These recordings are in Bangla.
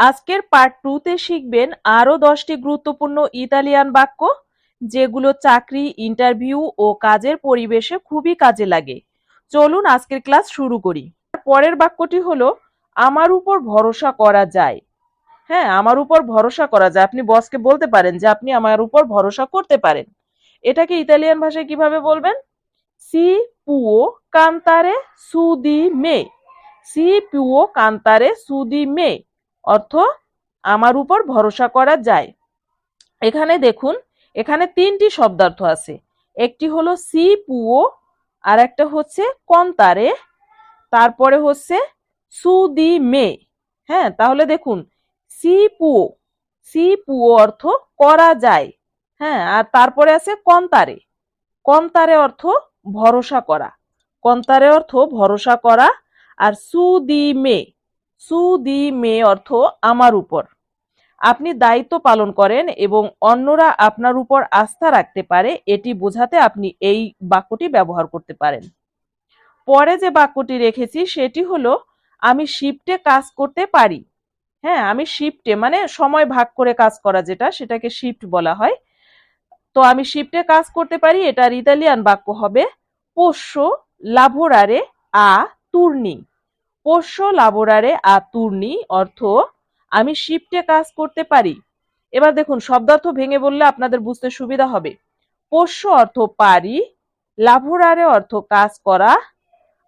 আজকের পার্ট 2 তে শিখবেন আরো 10টি গুরুত্বপূর্ণ ইতালিয়ান বাক্য যেগুলো চাকরি, ইন্টারভিউ ও কাজের পরিবেশে খুবই কাজে লাগে। চলুন আজকের ক্লাস শুরু করি। পরের বাক্যটি হলো আমার উপর ভরসা করা যায়। হ্যাঁ, আমার উপর ভরসা করা যায়। আপনি বসকে বলতে পারেন যে আপনি আমার উপর ভরসা করতে পারেন। এটাকে ইতালিয়ান ভাষায় কিভাবে বলবেন? সি পুও কান্তারে সু দি মে। সি পুও কান্তারে সু দি মে অর্থ আমার উপর ভরসা করা যায়। এখানে দেখুন, এখানে 3টি শব্দার্থ আছে। একটি হলো সি পুও, আর একটা হচ্ছে কন্তারে, তারপরে হচ্ছে সু দি মে। হ্যাঁ, তাহলে দেখুন, সি পুও, সি পুও অর্থ করা যায়। হ্যাঁ, আর তারপরে আছে কন্তারে। কন্তারে অর্থ ভরসা করা। কন্তারে অর্থ ভরসা করা। আর সু দি মে, সু দি মে অর্থ আমার উপর। আপনি দায়িত্ব পালন করেন এবং অন্যরা আপনার উপর আস্থা রাখতে পারে, এটি বোঝাতে আপনি এই বাক্যটি ব্যবহার করতে পারেন। পরে যে বাক্যটি রেখেছি সেটি হলো আমি শিফটে কাজ করতে পারি। হ্যাঁ, আমি শিফটে মানে সময় ভাগ করে কাজ করা, যেটা সেটাকে শিফট বলা হয়। তো আমি শিফটে কাজ করতে পারি, এটার ইতালিয়ান বাক্য হবে পোষ্য লাভোরারে আ তুর্নি। পোষ্য লাভোরারে আ তুর্নি অর্থ আমি শিফটে কাজ করতে পারি। এবার দেখুন, শব্দার্থ ভেঙে বললে আপনাদের বুঝতে সুবিধা হবে। পোষ্য অর্থ পারি, লাভোরারে অর্থ কাজ করা,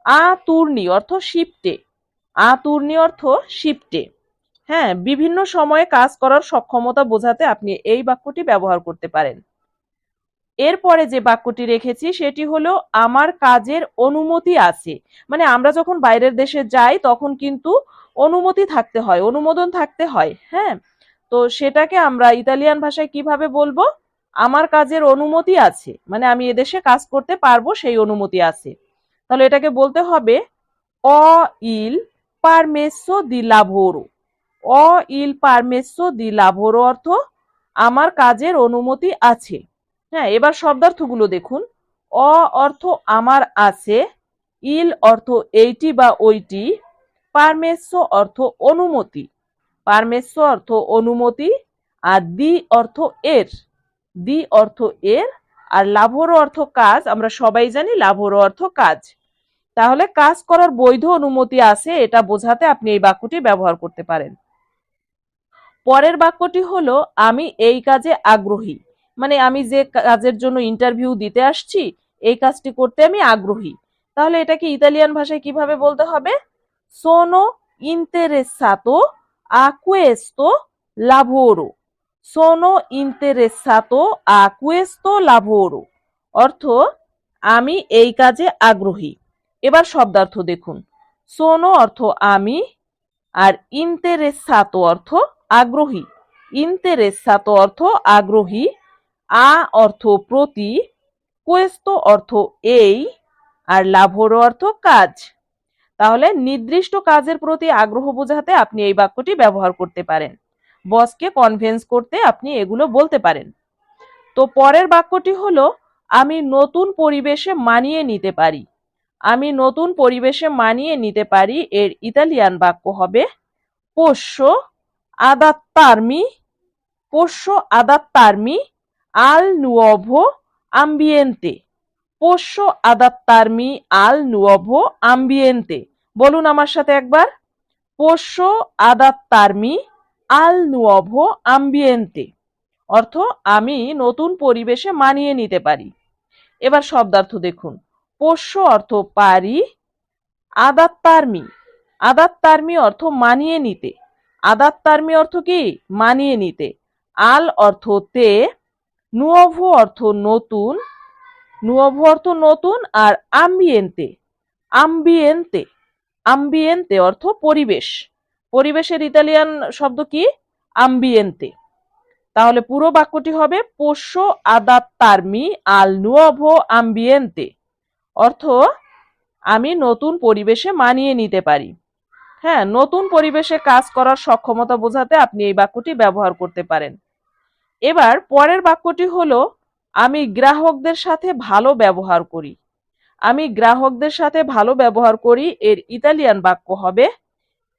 আ তুর্নি অর্থ শিফটে। আ তুর্নি অর্থ শিফটে। হ্যাঁ, বিভিন্ন সময়ে কাজ করার সক্ষমতা বোঝাতে আপনি এই বাক্যটি ব্যবহার করতে পারেন। এরপরে যে বাক্যটি রেখেছি সেটি হলো আমার কাজের অনুমতি আছে। মানে আমরা যখন বাইরের দেশে যাই তখন কিন্তু অনুমতি থাকতে হয়, অনুমোদন থাকতে হয়। হ্যাঁ, তো সেটাকে আমরা ইতালিয়ান ভাষায় কিভাবে বলবো? আমার কাজের অনুমতি আছে, মানে আমি এদেশে কাজ করতে পারবো, সেই অনুমতি আছে। তাহলে এটাকে বলতে হবে অ ইল পারমেসো দি লাভোরো। অ ইল পারমেসো দি লাভোরো অর্থ আমার কাজের অনুমতি আছে। হ্যাঁ, এবার শব্দার্থগুলো দেখুন। অ অর্থ আমার আছে, ইল অর্থ এইটি বা ওইটি, পারমেসো অর্থ অনুমতি, পারমেসো অর্থ অনুমতি, আর দি অর্থ এর, দি অর্থ এর, আর লাভোরো অর্থ কাজ। আমরা সবাই জানি লাভোরো অর্থ কাজ। তাহলে কাজ করার বৈধ অনুমতি আছে, এটা বোঝাতে আপনি এই বাক্যটি ব্যবহার করতে পারেন। পরের বাক্যটি হলো আমি এই কাজে আগ্রহী। মানে আমি যে কাজের জন্য ইন্টারভিউ দিতে আসছি, এই কাজটি করতে আমি আগ্রহী। তাহলে এটাকে ইতালিয়ান ভাষায় কিভাবে বলতে হবে? সোনো ইন্তেরেসাতো আ questo lavoro। সোনো ইন্তেরেসাতো আ questo lavoro অর্থ আমি এই কাজে আগ্রহী। এবার শব্দার্থ দেখুন। সোনো অর্থ আমি, আর ইন্তেরেসাতো অর্থ আগ্রহী। ইন্তেরেসাতো অর্থ আগ্রহী, আ অর্থ প্রতি, questo অর্থ এই, আর লাভোরো অর্থ কাজ। তাহলে নির্দিষ্ট কাজের প্রতি আগ্রহ বোঝাতে আপনি এই বাক্যটি ব্যবহার করতে পারেন। বসকে কনভিন্স করতে আপনি এগুলো বলতে পারেন। তো পরের বাক্যটি হলো আমি নতুন পরিবেশে মানিয়ে নিতে পারি। আমি নতুন পরিবেশে মানিয়ে নিতে পারি, এর ইতালিয়ান বাক্য হবে পোষ্য আদাত্তারমি। পোষ্য আদাত্তারমি আল নুওভো আম্বিয়েন্তে। পোষ্য আদাত্তারমি আল নুওভো আম্বিয়েন্তে। বলুন আমার সাথে একবার, পোষ্য আদাত্তারমি আল নুওভো আম্বিয়েন্তে অর্থ আমি নতুন পরিবেশে মানিয়ে নিতে পারি। এবার শব্দার্থ দেখুন। পোষ্য অর্থ পারি, আদাত্তারমি, আদাত্তারমি অর্থ মানিয়ে নিতে। আদাত্তারমি অর্থ কি? মানিয়ে নিতে। আল অর্থ তে, নুওভো অর্থ নতুন, নুওভো অর্থ নতুন, আর আম্বিয়েন্তে, আম্বিয়েন্তে, আম্বিয়েন্তে অর্থ পরিবেশ। পরিবেশের ইতালিয়ান শব্দ কি? আম্বিয়েন্তে। তাহলে পুরো বাক্যটি হবে পোষ্য আদাত্তারমি আল নুওভো আম্বিয়েন্তে অর্থ আমি নতুন পরিবেশে মানিয়ে নিতে পারি। হ্যাঁ, নতুন পরিবেশে কাজ করার সক্ষমতা বোঝাতে আপনি এই বাক্যটি ব্যবহার করতে পারেন। এবার পরের বাক্যটি হলো আমি গ্রাহকদের সাথে ভালো ব্যবহার করি। আমি গ্রাহকদের সাথে ভালো ব্যবহার করি, এর ইতালিয়ান বাক্য হবে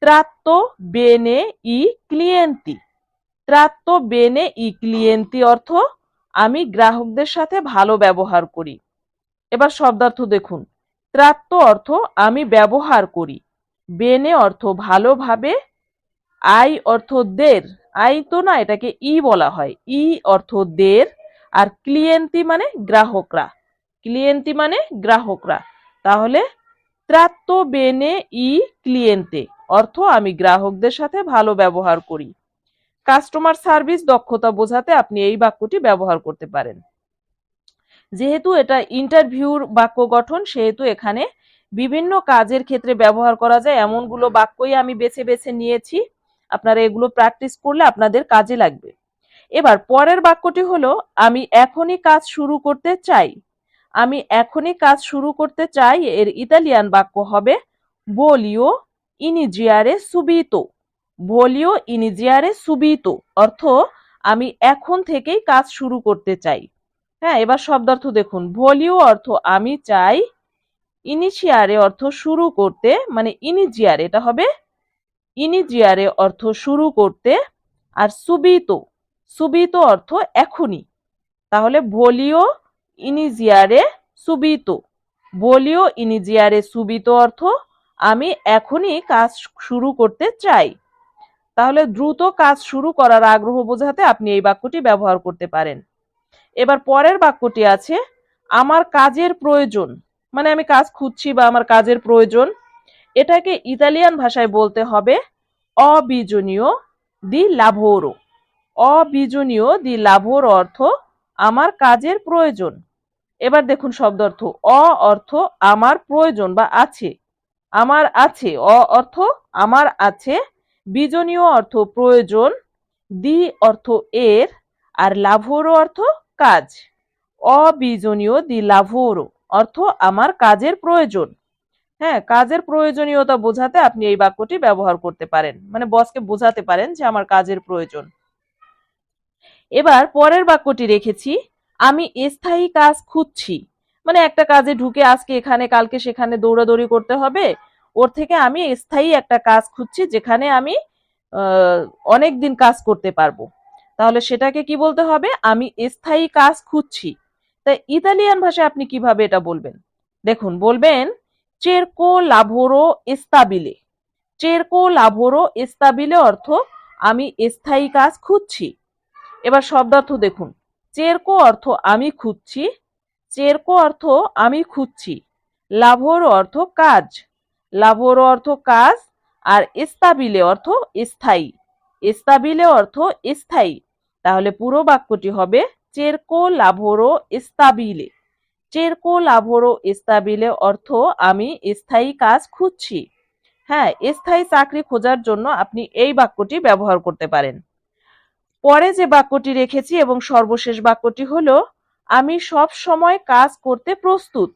tratto bene i clienti। tratto bene i clienti অর্থ আমি গ্রাহকদের সাথে ভালো ব্যবহার করি। এবার শব্দার্থ দেখুন। tratto অর্থ আমি ব্যবহার করি, bene অর্থ ভালোভাবে, আই অর্থ দের, আই তো না, এটাকে ই বলা হয়, ই অর্থ দের, আর ক্লিয়েন্তি মানে গ্রাহকরা, ক্লিয়েন্তি মানে গ্রাহকরা। তাহলে tratto bene i cliente অর্থ আমি গ্রাহকদের সাথে ভালো ব্যবহার করি। কাস্টমার সার্ভিস দক্ষতা বোঝাতে আপনি এই বাক্যটি ব্যবহার করতে পারেন। যেহেতু এটা ইন্টারভিউর বাক্য গঠন, সেহেতু এখানে বিভিন্ন কাজের ক্ষেত্রে ব্যবহার করা যায় এমনগুলো বাক্যই আমি বেছে বেছে নিয়েছি। আপনারা এগুলো প্র্যাকটিস করলে আপনাদের কাজে লাগবে। এবার পরের বাক্যটি হলো আমি এখনই কাজ শুরু করতে চাই। আমি এখনই কাজ শুরু করতে চাই এর ইতালিয়ান বাক্য হবে voglio iniziare subito। voglio iniziare subito অর্থ আমি এখন থেকেই কাজ শুরু করতে চাই। হ্যাঁ, এবার শব্দার্থ দেখুন। voglio অর্থ আমি চাই, ইনিশিয়ারে অর্থ শুরু করতে, মানে ইনিজিয়ারে, এটা হবে ইনিজিয়ারে অর্থ শুরু করতে, আর সুবিতো, সুবিতো অর্থ এখনই। তাহলে voglio iniziare subito। voglio iniziare subito অর্থ আমি এখনই কাজ শুরু করতে চাই। তাহলে দ্রুত কাজ শুরু করার আগ্রহ বোঝাতে আপনি এই বাক্যটি ব্যবহার করতে পারেন। এবার পরের বাক্যটি আছে আমার কাজের প্রয়োজন, মানে আমি কাজ খুঁজছি বা আমার কাজের প্রয়োজন। এটাকে ইতালিয়ান ভাষায় বলতে হবে অবিজনীয় দি লাভোরো। অবিজনীয় দি লাভোরো অর্থ আমার কাজের প্রয়োজন। এবার দেখুন শব্দার্থ। অ অর্থ আমার প্রয়োজন বা আছে, আমার আছে, অ অর্থ আমার আছে, বিজনীয় অর্থ প্রয়োজন, দি অর্থ এর, আর লাভোরো অর্থ কাজ। অবিজনীয় দি লাভোরো অর্থ আমার কাজের প্রয়োজন। হ্যাঁ, কাজের প্রয়োজনীয়তা বোঝাতে আপনি এই বাক্যটি ব্যবহার করতে পারেন, মানে বসকে বোঝাতে পারেন যে আমার কাজের প্রয়োজন। এবার পরের বাক্যটি রেখেছি আমি স্থায়ী কাজ খুঁজছি, মানে একটা কাজে ঢুকে আজকে এখানে কালকে সেখানে দৌড়াদৌড়ি করতে হবে, ওর থেকে আমি স্থায়ী একটা কাজ খুঁজছি যেখানে আমি অনেক দিন কাজ করতে পারবো। তাহলে সেটাকে কি বলতে হবে? আমি স্থায়ী কাজ খুঁজছি। তাই ইতালিয়ান ভাষায় আপনি কিভাবে এটা বলবেন? দেখুন, বলবেন চেরকো লাভোরো স্তাবিলে। চেরকো লাভোরো স্তাবিলে অর্থ আমি স্থায়ী কাজ খুঁজছি। এবার শব্দার্থ দেখুন। চেরকো অর্থ আমি খুঁজছি, চেরকো অর্থ আমি খুঁজছি, লাভোরো অর্থ কাজ, লাভোরো অর্থ কাজ, আর স্তাবিলে অর্থ স্থায়ী, স্তাবিলে অর্থ স্থায়ী। তাহলে পুরো বাক্যটি হবে চেরকো লাভোরো স্তাবিলে। চেরকো লাভোরো স্তাবিলে অর্থ আমি স্থায়ী কাজ খুঁজছি। হ্যাঁ, স্থায়ী চাকরি খোঁজার জন্য আপনি এই বাক্যটি ব্যবহার করতে পারেন। পরে যে বাক্যটি রেখেছি এবং সর্বশেষ বাক্যটি হলো আমি সব সময় কাজ করতে প্রস্তুত।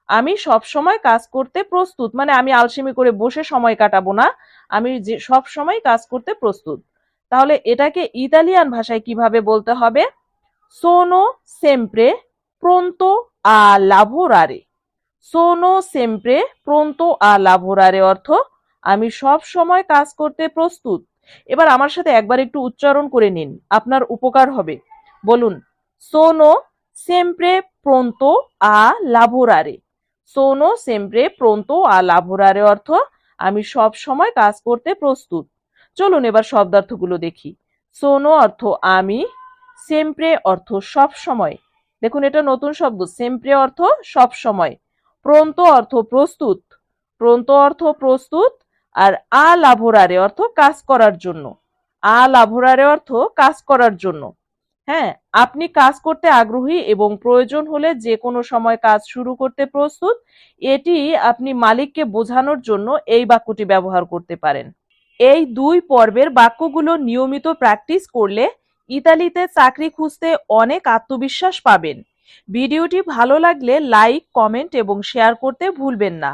আমি সব সময় কাজ করতে প্রস্তুত, মানে আমি আলসেমি করে বসে সময় কাটাবো না, আমি যে সব সময় কাজ করতে প্রস্তুত। তাহলে এটাকে ইতালিয়ান ভাষায় কিভাবে বলতে হবে? সোনো সেম্প্রে প্রোন্তো আ লাভোরারে। সোনো সেম্প্রে প্রোন্তো আ লাভোরারে অর্থ আমি সব সময় কাজ করতে প্রস্তুত। এবার আমার সাথে একবার একটু উচ্চারণ করে নিন, আপনার উপকার হবে। বলুন, সোনো সেম্প্রে প্রোন্তো আ লাভোরারে। সোনো সেম্প্রে প্রোন্তো আ লাভোরারে অর্থ আমি সব সময় কাজ করতে প্রস্তুত। চলুন এবার শব্দার্থগুলো দেখি। সোনো অর্থ আমি, সেম্প্রে অর্থ সব সময়, দেখুন এটা নতুন শব্দ, সেম্প্রে অর্থ সব সময়, প্রোন্তো অর্থ প্রস্তুত, প্রোন্তো অর্থ প্রস্তুত, আর আ লাভোরারে অর্থ কাজ করার জন্য, আ লাভোরারে অর্থ কাজ করার জন্য। হ্যাঁ, আপনি কাজ করতে আগ্রহী এবং প্রয়োজন হলে যে কোনো সময় কাজ শুরু করতে প্রস্তুত, এটি আপনি মালিককে বোঝানোর জন্য এই বাক্যটি ব্যবহার করতে পারেন। এই দুই পর্বের বাক্যগুলো নিয়মিত প্র্যাকটিস করলে ইতালিতে চাকরি খুঁজতে অনেক আত্মবিশ্বাস পাবেন। ভিডিওটি ভালো লাগলে লাইক, কমেন্ট এবং শেয়ার করতে ভুলবেন না।